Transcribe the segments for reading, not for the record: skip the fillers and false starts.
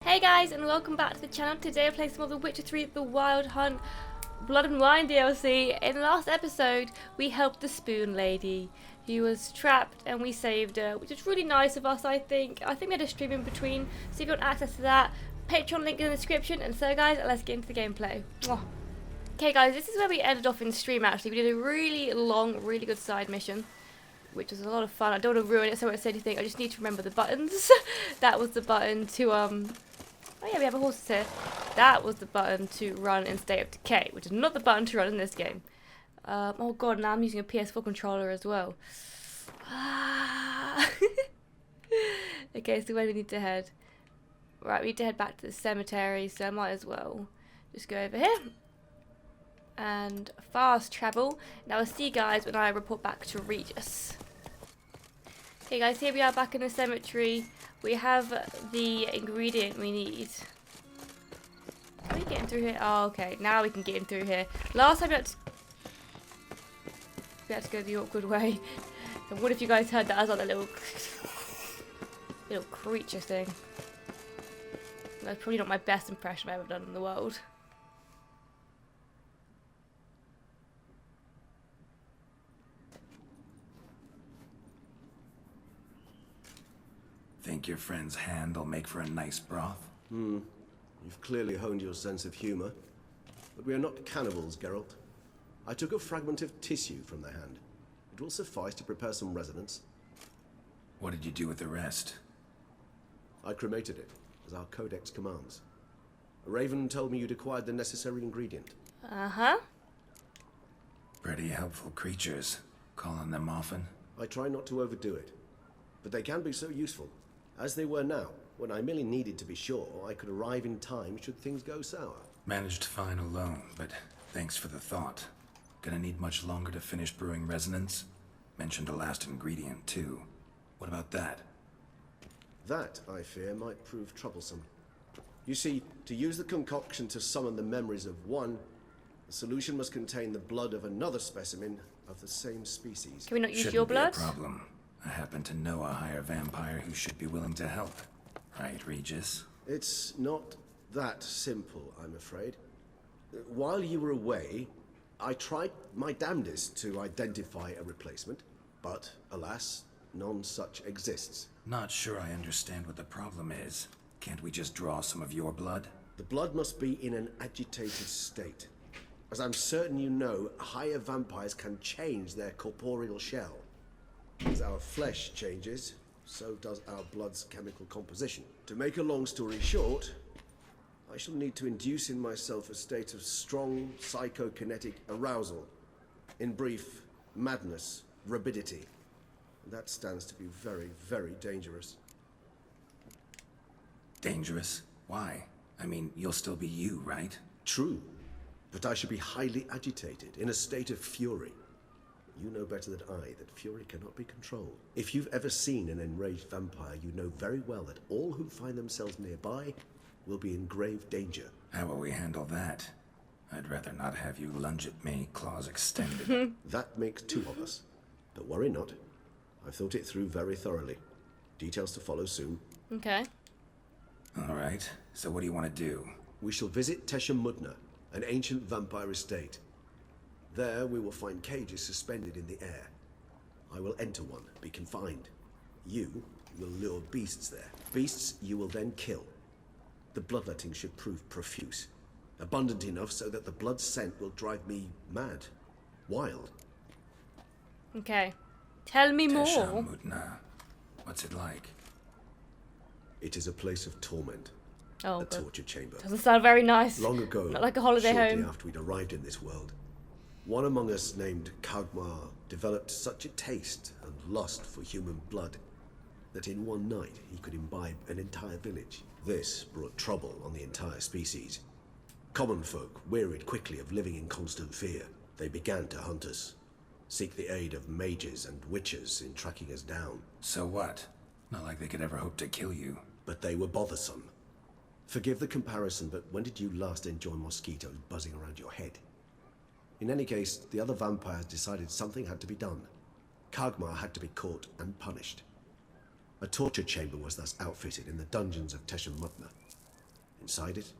Hey guys, and welcome back to the channel. Today I play some of The Witcher 3 The Wild Hunt Blood and Wine DLC. In the last episode, we helped the Spoon Lady. She was trapped and we saved her, which is really nice of us, I think. I think we had a stream in between, so if you want access to that, Patreon link in the description. And so guys, let's get into the gameplay. Mwah. Okay guys, this is where we ended off in stream actually. We did a really long, really good side mission, which was a lot of fun. I don't want to ruin it, so I won't say anything. I just need to remember the buttons. That was the button to, oh yeah, we have a horse here. That was the button to run in State of Decay, which is not the button to run in this game. Oh god, now I'm using a PS4 controller as well. Okay, so where do we need to head? Right, we need to head back to the cemetery, so I might as well just go over here. And fast travel. Now I'll see you guys when I report back to REGIS. Okay guys, here we are back in the cemetery. We have the ingredient we need. Can we get in through here? Oh, okay. Now we can get in through here. Last time we had to go the awkward way. And what if you guys heard that as like a little creature thing? That's probably not my best impression I've ever done in the world. Think your friend's hand will make for a nice broth? You've clearly honed your sense of humor. But we are not cannibals, Geralt. I took a fragment of tissue from the hand. It will suffice to prepare some resonance. What did you do with the rest? I cremated it, as our codex commands. A raven told me you'd acquired the necessary ingredient. Uh-huh. Pretty helpful creatures. Call on them often? I try not to overdo it. But they can be so useful. As they were now, when I merely needed to be sure I could arrive in time should things go sour. Managed fine alone, but thanks for the thought. Gonna need much longer to finish brewing resonance? Mentioned a last ingredient, too. What about that? That, I fear, might prove troublesome. You see, to use the concoction to summon the memories of one, the solution must contain the blood of another specimen of the same species. Can we not use Shouldn't your be blood? a problem. I happen to know a higher vampire who should be willing to help. Right, Regis? It's not that simple, I'm afraid. While you were away, I tried my damnedest to identify a replacement, but alas, none such exists. Not sure I understand what the problem is. Can't we just draw some of your blood? The blood must be in an agitated state. As I'm certain you know, higher vampires can change their corporeal shell. As our flesh changes, so does our blood's chemical composition. To make a long story short, I shall need to induce in myself a state of strong psychokinetic arousal. In brief, madness, rabidity. That stands to be very, very dangerous. Dangerous? Why? I mean, you'll still be you, right? True, but I should be highly agitated, in a state of fury. You know better than I that fury cannot be controlled. If you've ever seen an enraged vampire, you know very well that all who find themselves nearby will be in grave danger. How will we handle that? I'd rather not have you lunge at me, claws extended. That makes two of us. But worry not. I've thought it through very thoroughly. Details to follow soon. Okay. All right, so what do you want to do? We shall visit Teshamudna, an ancient vampire estate. There we will find cages suspended in the air. I will enter one, be confined. You will lure beasts there. Beasts you will then kill. The bloodletting should prove profuse. Abundant enough so that the blood scent will drive me mad. Wild. Okay. Tell me more. Teshamudna. What's it like? It is a place of torment. Oh, A torture chamber. doesn't sound very nice. Long ago, Not like a holiday shortly home. after we'd arrived in this world, one among us named Kagmar developed such a taste and lust for human blood that in one night he could imbibe an entire village. This brought trouble on the entire species. Common folk wearied quickly of living in constant fear. They began to hunt us, seek the aid of mages and witches in tracking us down. So what? Not like they could ever hope to kill you. But they were bothersome. Forgive the comparison, but when did you last enjoy mosquitoes buzzing around your head? In any case, the other vampires decided something had to be done. Kagmar had to be caught and punished. A torture chamber was thus outfitted in the dungeons of Teshamudna. Inside it,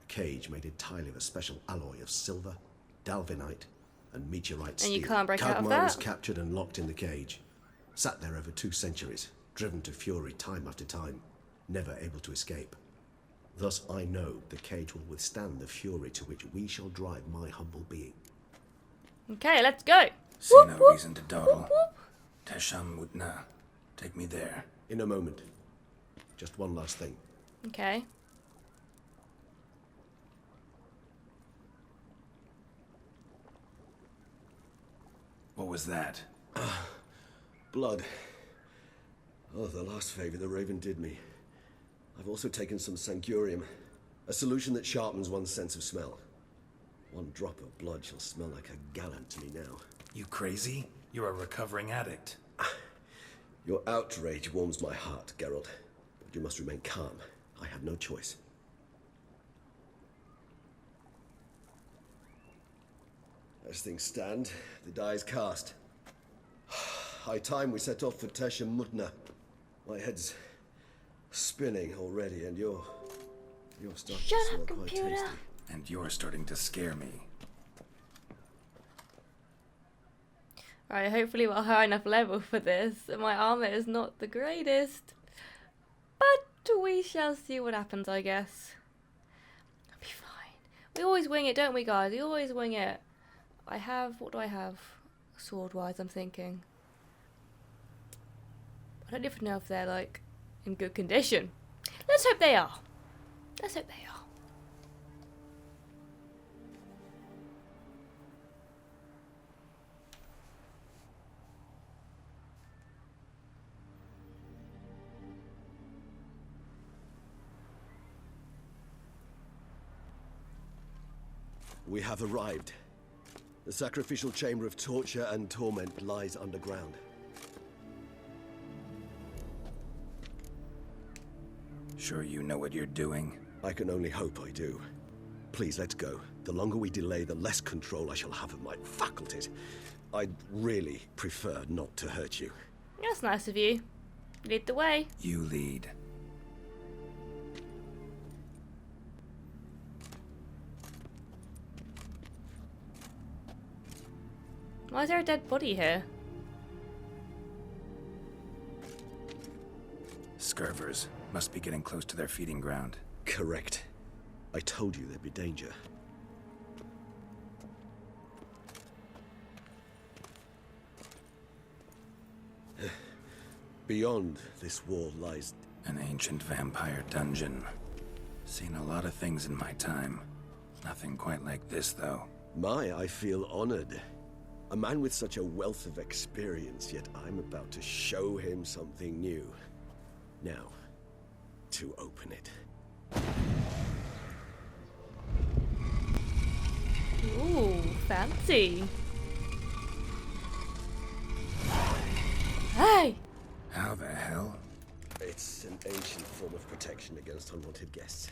a cage made entirely of a special alloy of silver, dalvinite, and meteorite steel. And you can't break out of Kagmar was that? captured and locked in the cage. Sat there over 2 centuries, driven to fury time after time, never able to escape. Thus I know the cage will withstand the fury to which we shall drive my humble being. Okay, let's go. See Whoop, no whoop, reason to dawdle. whoop, whoop. Tesham Mutna. Take me there. In a moment. Just one last thing. Okay. What was that? Blood. Oh, the last favor the Raven did me. I've also taken some Sancurium, a solution that sharpens one's sense of smell. 1 drop of blood shall smell like a gallon to me now. You crazy? You're a recovering addict. Your outrage warms my heart, Geralt. But you must remain calm. I have no choice. As things stand, the die is cast. High time we set off for Tesha Mutna. My head's spinning already, and you're starting Shut to smell up, quite computer. tasty. And you're starting to scare me. Right, hopefully we're high enough level for this. My armor is not the greatest. But we shall see what happens, I guess. I'll be fine. We always wing it, don't we, guys? We always wing it. What do I have? Sword-wise, I'm thinking. I don't even know if they're, like, in good condition. Let's hope they are. Let's hope they are. We have arrived. The sacrificial chamber of torture and torment lies underground. Sure you know what you're doing? I can only hope I do. Please, let's go. The longer we delay, the less control I shall have of my faculties. I'd really prefer not to hurt you. That's nice of you. Lead the way. You lead. Why is there a dead body here? Scurvers. Must be getting close to their feeding ground. Correct. I told you there'd be danger. Beyond this wall lies... An ancient vampire dungeon. Seen a lot of things in my time. Nothing quite like this, though. I feel honored. A man with such a wealth of experience, yet I'm about to show him something new. Now, to open it. Ooh, fancy. Hey! How the hell? It's an ancient form of protection against unwanted guests.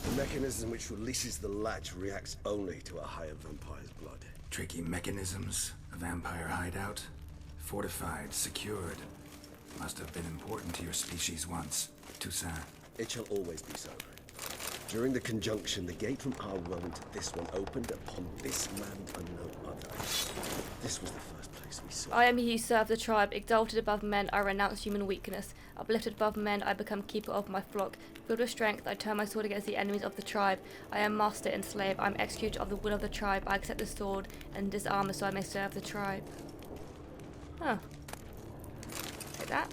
The mechanism which releases the latch reacts only to a higher vampire's blood. Tricky mechanisms. A vampire hideout. Fortified, secured. Must have been important to your species once. Toussaint. It shall always be so. During the conjunction, the gate from our world into this one opened upon this land and no other. This was the first place we saw. I am he who served the tribe. Exalted above men, I renounce human weakness. Uplifted above men, I become keeper of my flock. Filled with strength, I turn my sword against the enemies of the tribe. I am master and slave. I am executor of the will of the tribe. I accept the sword and disarmor so I may serve the tribe. Huh. Take that.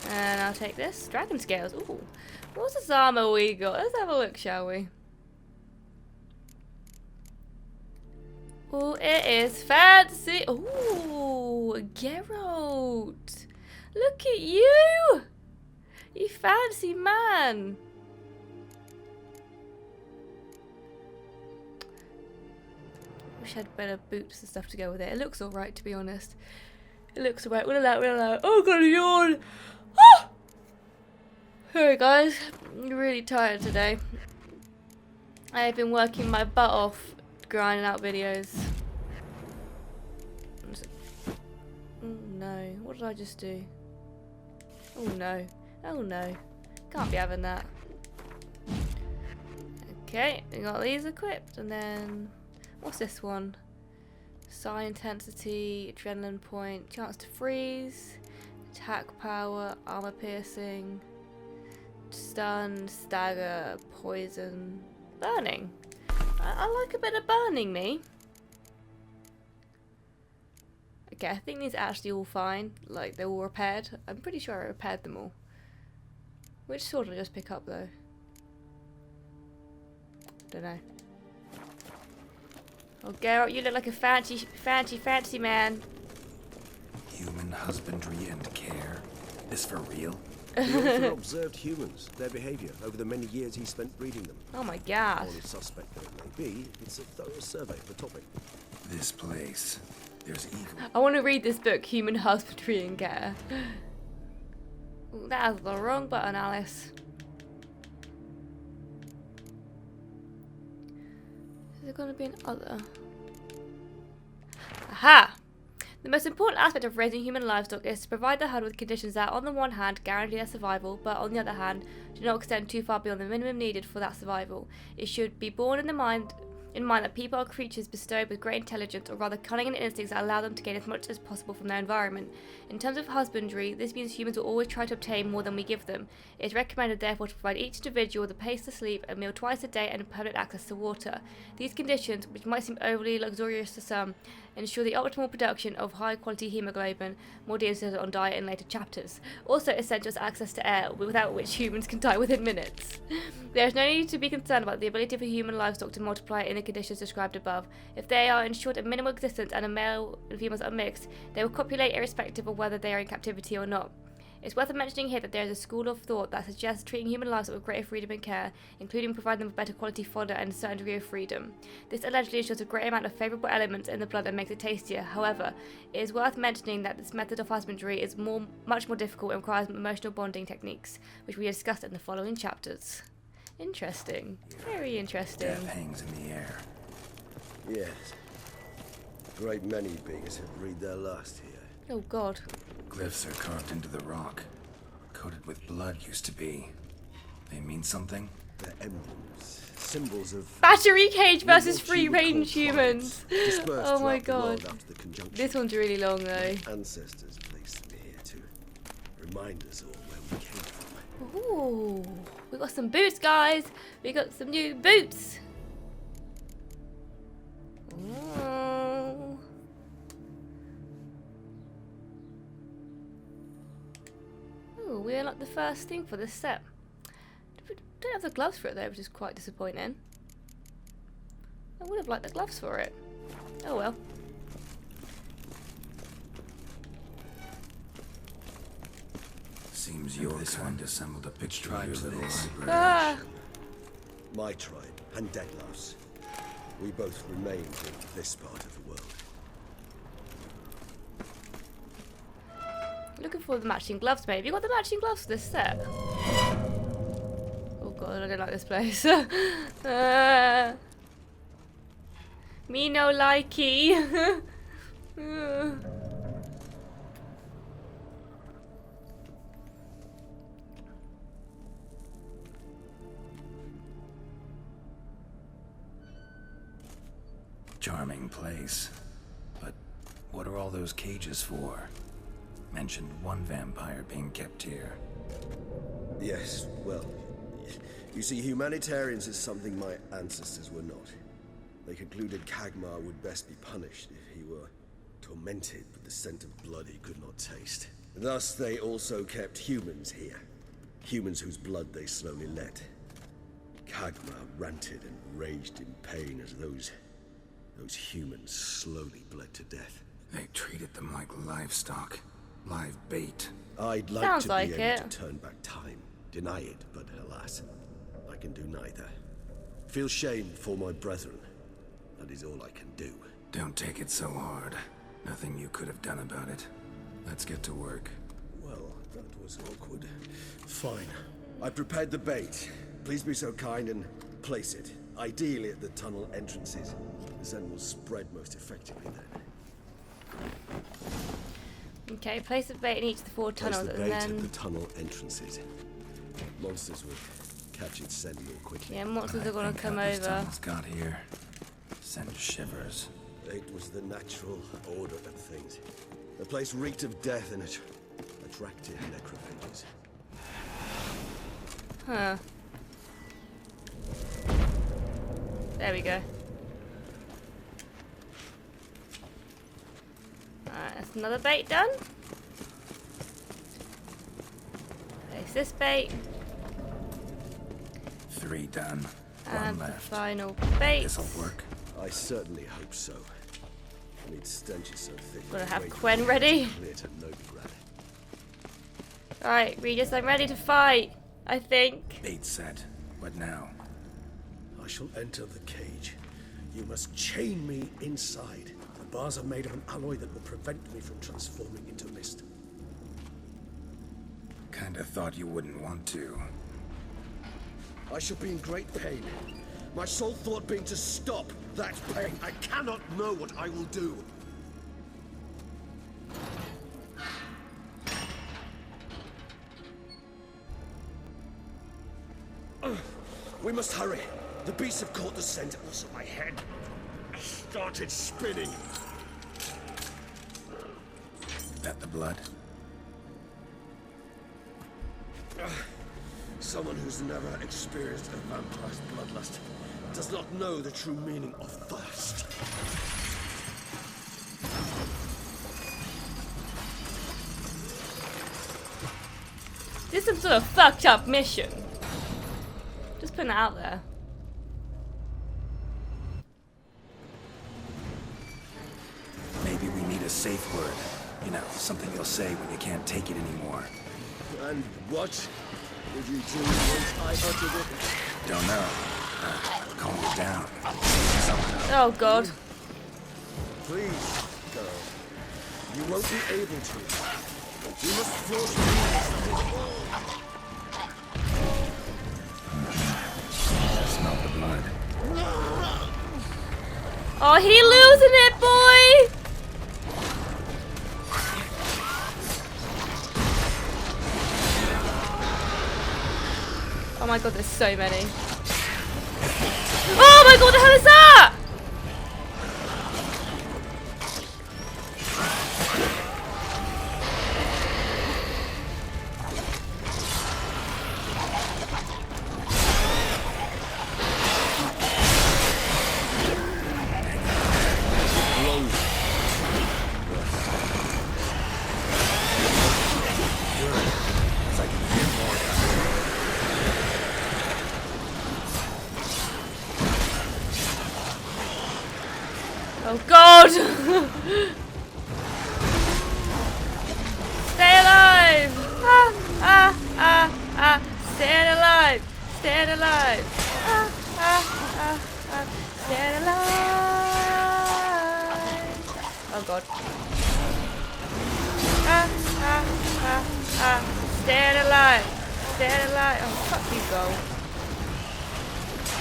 And I'll take this. Dragon scales. Ooh. What's this armor we got? Let's have a look, shall we? Oh, it is fancy. Ooh, Geralt. Look at you. You fancy man. Wish I had better boots and stuff to go with it. It looks alright, to be honest. It looks alright. We'll allow it. Oh, God, yawn. Ah! Sorry, guys. I'm really tired today. I've been working my butt off grinding out videos. Oh no, what did I just do? Oh no, oh no. Can't be having that. Okay, we got these equipped, and then what's this one? Psi intensity, adrenaline point, chance to freeze, attack power, armor piercing, stun, stagger, poison, burning. I like a bit of burning, me. Okay, I think these are actually all fine. Like, they're all repaired. I'm pretty sure I repaired them all. Which sword did I just pick up, though? Don't know. Oh, Geralt, you look like a fancy man. Human husbandry and care. This for real? The author observed humans, their behaviour, over the many years he spent breeding them. Oh my god. Only suspect that it may be, it's a thorough survey of the topic. This place. There's eagle. I want to read this book, Human Husbandry and Care. Ooh, that is the wrong button, Alice. Is there going to be an other? Aha! The most important aspect of raising human livestock is to provide the herd with conditions that, on the one hand, guarantee their survival, but on the other hand, do not extend too far beyond the minimum needed for that survival. It should be borne in mind that people are creatures bestowed with great intelligence, or rather cunning and instincts that allow them to gain as much as possible from their environment. In terms of husbandry, this means humans will always try to obtain more than we give them. It is recommended, therefore, to provide each individual the place to sleep, a meal twice a day, and permanent access to water. These conditions, which might seem overly luxurious to some, ensure the optimal production of high-quality hemoglobin, more details on diet in later chapters. Also essential is access to air, without which humans can die within minutes. There is no need to be concerned about the ability for human livestock to multiply in the conditions described above. If they are ensured a minimal existence and a male and females are mixed, they will copulate irrespective of whether they are in captivity or not. It's worth mentioning here that there is a school of thought that suggests treating human livestock with greater freedom and care, including providing them with better quality fodder and a certain degree of freedom. This allegedly ensures a great amount of favourable elements in the blood and makes it tastier. However, it is worth mentioning that this method of husbandry is much more difficult and requires emotional bonding techniques, which we discussed in the following chapters. Interesting. Very interesting. Death hangs in the air. Yes. A great many beings have breathed their last here. Oh god. Glyphs are carved into the rock. Coated with blood used to be. They mean something? They're emblems, symbols of Battery cage versus what free you would range call humans. tribes, dispersed Oh my throughout the world god. after the conjunction. This one's really long though. Ancestors placed them here to remind us all where we came from. Ooh, we got some boots, guys. We got some new boots. Ooh. Ooh, we unlocked the first thing for this set. We don't have the gloves for it though, which is quite disappointing. I would have liked the gloves for it. Oh well. Seems your kind assembled a picture of your little library. Ah! My tribe and Deadlouse. We both remained in this part of the world. Looking for the matching gloves, maybe. You got the matching gloves for this set? Oh god, I don't like this place. Me no likey. Charming place. But what are all those cages for? Mentioned one vampire being kept here. Yes, well, you see, humanitarians is something my ancestors were not. They concluded Kagmar would best be punished if he were tormented with the scent of blood he could not taste. Thus, they also kept humans here. Humans whose blood they slowly let. Kagmar ranted and raged in pain as those humans slowly bled to death. They treated them like livestock. Live bait. I'd like Sounds to like be able it. to turn back time, deny it, but alas, I can do neither. Feel shame for my brethren. That is all I can do. Don't take it so hard. Nothing you could have done about it. Let's get to work. Well, that was awkward. Fine. I prepared the bait. Please be so kind and place it. Ideally at the tunnel entrances. The scent will spread most effectively then. Okay, place a bait in each of the 4 Place tunnels the and bait then... at the tunnel entrances. Monsters with catch its scent more quickly. Yeah, monsters are gonna come This over. tunnel's got here. Send shivers. It was the natural order of things. The place reeked of death and it attracted necrophages. Huh. There we go. Alright, that's another bait done. Place this bait. 3 done. 1 And the left. final bait. This'll work. I certainly hope so. I mean, stench is so thick. Gotta have wait Quen for it ready. to clear to Novigrad. Alright, Regis, I'm ready to fight. I think. Bait set. What now? I shall enter the cage. You must chain me inside. The bars are made of an alloy that will prevent me from transforming into mist. Kinda thought you wouldn't want to. I shall be in great pain. My sole thought being to stop that pain. I cannot know what I will do. We must hurry. The beasts have caught the scent. Also, my head started spinning. That the blood? Someone who's never experienced a vampire's bloodlust does not know the true meaning of thirst. This is some sort of fucked up mission. Just putting it out there. Maybe we need a safe word. You know, something you'll say when you can't take it anymore. And what would you do once I uttered it? Don't know. Calm it down. Somehow. Oh god. Please, girl. You won't be able to. You must force me. Smell the blood. Oh, he losing it, boy! Oh my god, there's so many. Oh my god, what the hell is that? Oh god! Stay alive! Ah, ah, ah, ah! Stay alive! Stay alive! Ah, ah, ah, ah! Stay alive! Oh god. Ah, ah, ah, ah! Stay alive! Stay alive! Oh fuck you, go!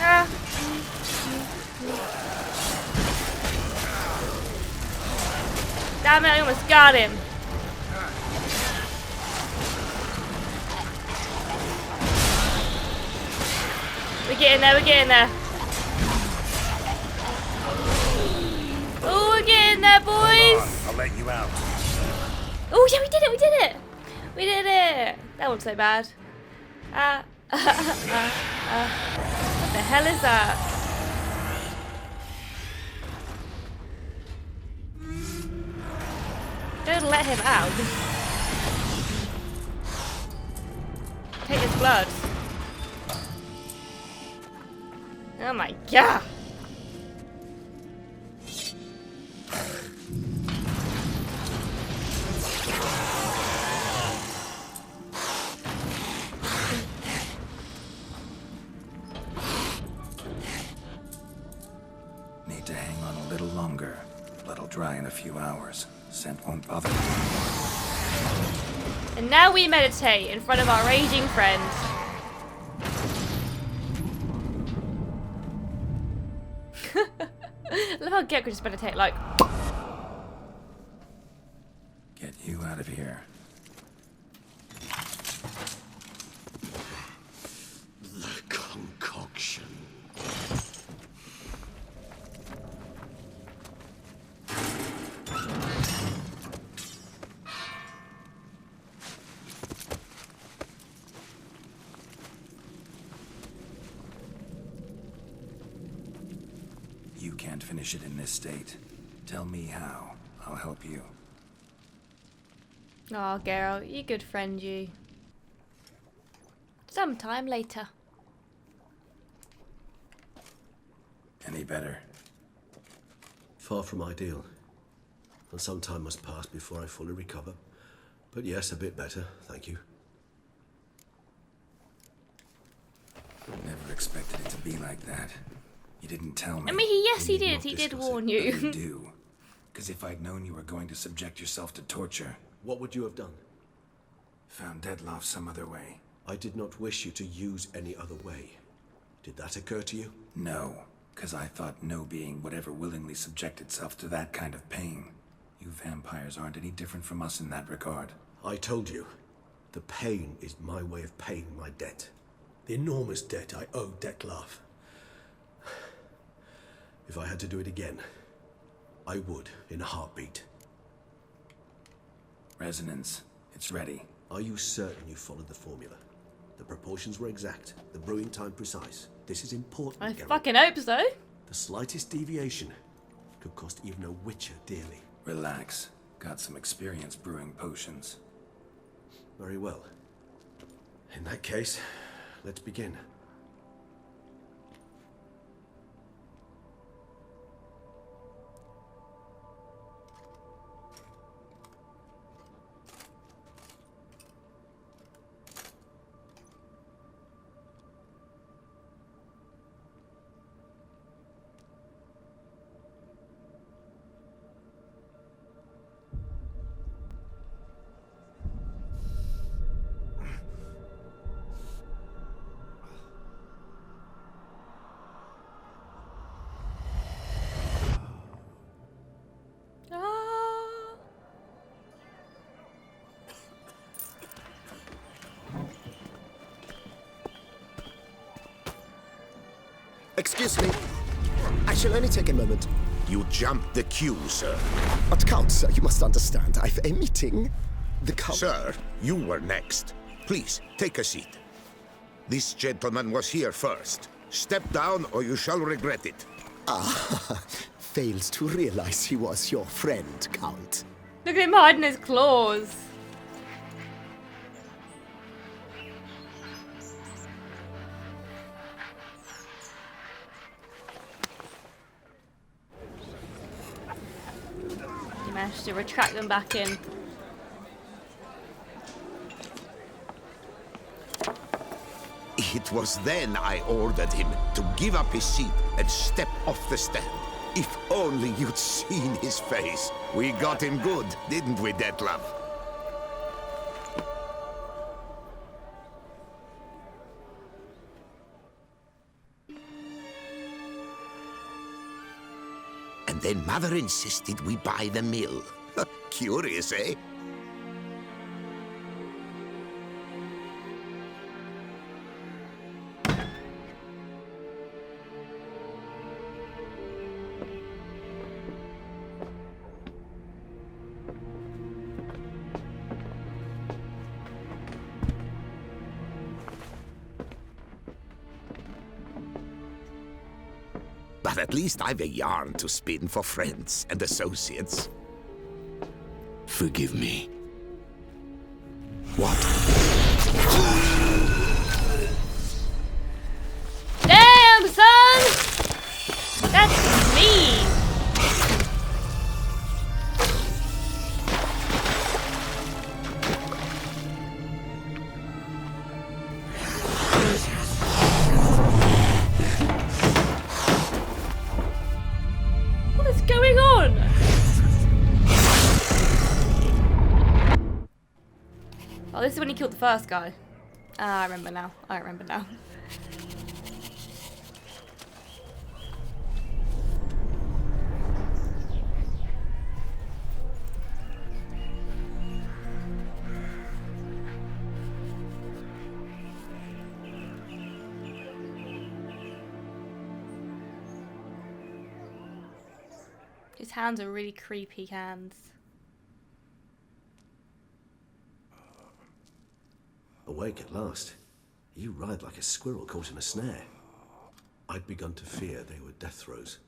Ah! Damn it, I almost got him. We're getting there, we're getting there. Oh, we're getting there, boys. I'll let you out. Oh, yeah, we did it, we did it. We did it. That wasn't so bad. What the hell is that? Don't let him out. Take his blood. Oh my god. Need to hang on a little longer. Blood'll dry in a few hours. Scent won't bother me. And now we meditate in front of our raging friend. I love how Gekko just meditate like. Get you out of here. The can't finish it in this state. Tell me how. I'll help you. Oh, Geralt, you good friend, you. Sometime later. Any better? Far from ideal. And some time must pass before I fully recover. But yes, a bit better, thank you. Never expected it to be like that. You didn't tell me. I mean, yes, he We need did. not He did discuss warn it. you. You do. Because if I'd known you were going to subject yourself to torture, What would you have done? found Dettlaff some other way. I did not wish you to use any other way. Did that occur to you? No, because I thought no being would ever willingly subject itself to that kind of pain. You vampires aren't any different from us in that regard. I told you, the pain is my way of paying my debt. The enormous debt I owe Dettlaff. If I had to do it again, I would in a heartbeat. Resonance. It's ready. Are you certain you followed the formula? The proportions were exact, the brewing time precise. This is important, I Geralt. fucking hope so. The slightest deviation could cost even a witcher dearly. Relax. Got some experience brewing potions. Very well. In that case, let's begin. Ah. Excuse me. I shall only take a moment. You jumped the queue, sir. But Count, sir, you must understand. I've a meeting. The Count... Sir, you were next. Please, take a seat. This gentleman was here first. Step down or you shall regret it. fails to realize he was your friend, Count. Look at him hiding his claws. He managed to retract them back in. It was then I ordered him to give up his seat and step off the stand. If only you'd seen his face. We got him good, didn't we, Dettlaff? And then Mother insisted we buy the mill. Curious, eh? But at least I've a yarn to spin for friends and associates. Forgive me. What? Damn, son! That's mean. What is going on? Oh, this is when he killed the first guy. Ah, I remember now. I remember now. His hands are really creepy hands. Awake at last. You ride like a squirrel caught in a snare. I'd begun to fear they were death throes.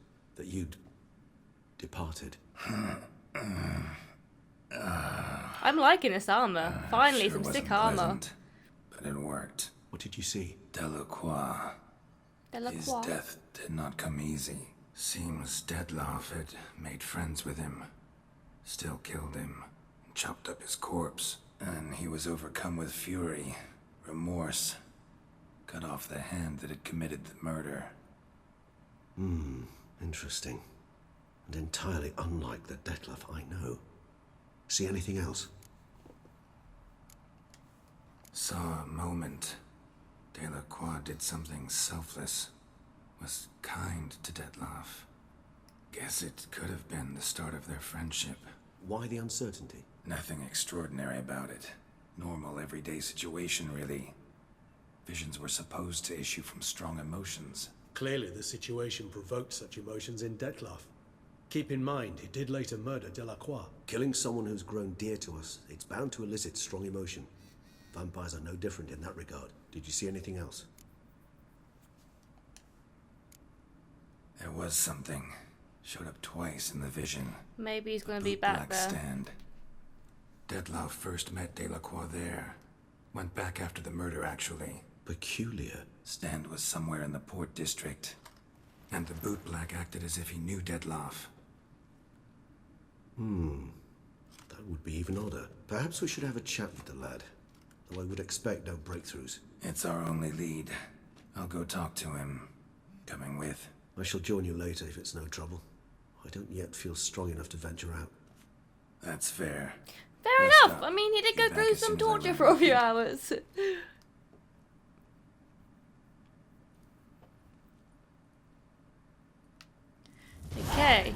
that you'd departed. I'm liking this armor. Finally, Sure some wasn't sick armor. pleasant, but it worked. What did you see? Delacroix. His Delacroix. death did not come easy. Seems Dettlaff had made friends with him, still killed him, chopped up his corpse, and he was overcome with fury, remorse, cut off the hand that had committed the murder. Interesting. And entirely unlike the Dettlaff I know. See anything else? Saw a moment. Delacroix did something selfless. Was kind to Dettlaff. Guess it could have been the start of their friendship. Why the uncertainty? Nothing extraordinary about it. Normal, everyday situation, really. Visions were supposed to issue from strong emotions. Clearly, the situation provoked such emotions in Dettlaff. Keep in mind, he did later murder Delacroix. Killing someone who's grown dear to us, it's bound to elicit strong emotion. Vampires are no different in that regard. Did you see anything else? There was something. Showed up twice in the vision. Maybe he's going to be Boot back Black there. stand. Dettlaff first met Delacroix there. Went back after the murder, actually. Peculiar. Stand was somewhere in the Port District. And the Boot Black acted as if he knew Dettlaff. That would be even odder. Perhaps we should have a chat with the lad. Though I would expect no breakthroughs. It's our only lead. I'll go talk to him. Coming with. I shall join you later if it's no trouble. I don't yet feel strong enough to venture out. That's fair. Fair Rest enough. up. I mean, he did Be go back through as some soon as I torture learn for a few anything. hours. Okay.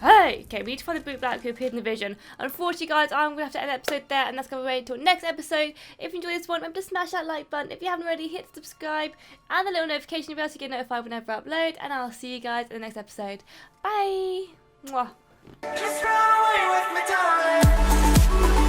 Hey! Okay, we need to find the Boot Black who appeared in the vision. Unfortunately, guys, I'm going to have to end the episode there, and that's going to wait until next episode. If you enjoyed this one, remember to smash that like button. If you haven't already, hit subscribe and the little notification bell to get notified whenever I upload. And I'll see you guys in the next episode. Bye! Mwah. Just run away with me, darling.